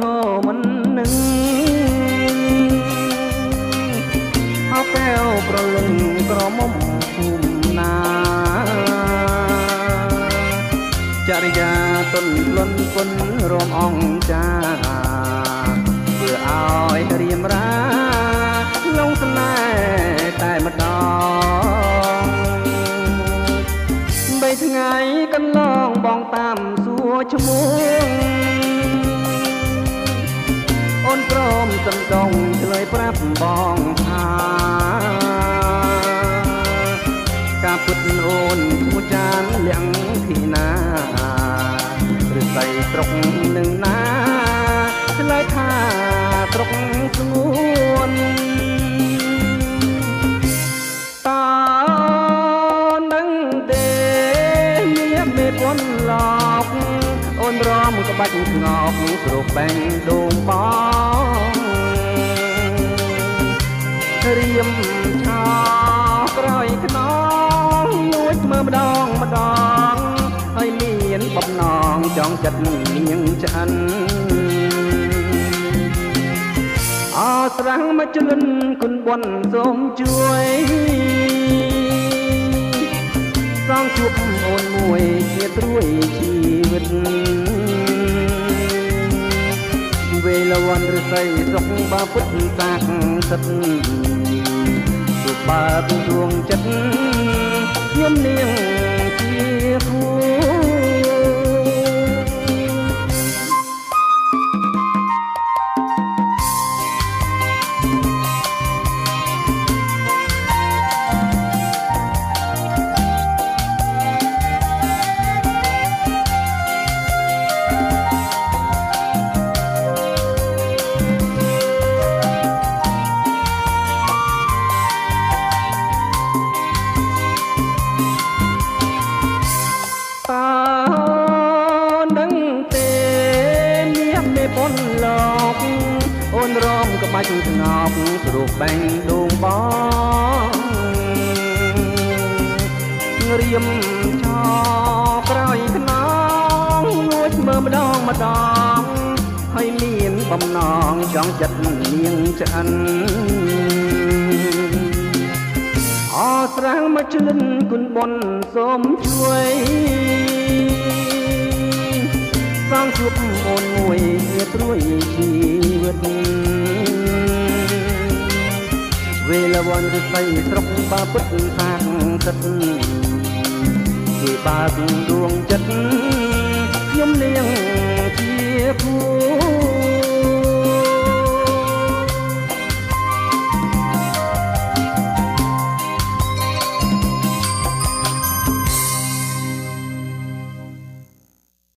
ឈរមិននឹងអោកែវប្រលឹងក្រមុំភូមិណាចរិយាទុនលន់គុណរំអង្ចាធ្វើឲ្យរៀមរាលងស្នេហ៍តែម្ដងបីថ្ងៃកន្លងបងតាមសួរឈ្មោះអូនព្រមសំដងឆ្លើយប្រាប់បងថាការពុតអូនឈ្មោះចានលៀងធីណាឬស្អីត្រុកនឹងណាឆ្លើយថាត្រុកស្ងួនតើនឹងទេមានមេពន់ឡកអូនរំក្បាច់ស្ងប់គ្រប់បែងដងបងរៀមឆោក្រោយខ្នងលួចមើលម្ដងម្ដងហើយមានបំណងចង់ចិត្តនាងឆ្អិនអស្រងមកជលិនគុណបុណ្យសូមជួយសងជួបអូនមួយជាត្រួយជីវិតវេលវ័នរស័យសុខបើពុតសាកសិតទូបើដួងចិត្តខ្ញុំនាងជាគូពន់លោកអូនរំក្បាច់ស្ងប់គ្រប់បែងដងបងរៀមឆោក្រោយខ្នងលួចមើលម្ដងម្ដងហើយមានបំណងចង់ចិត្តនាងឆ្អិនអស្រងមកជលិនគុណបុណ្យសូមជួយសងជួបអូនមួយជាត្រួយជីវិតវេលវ័នរស័យស្រុកបើពុតសាកសិតជួយបើកដួងចិត្តខ្ញុំនាងជាគូ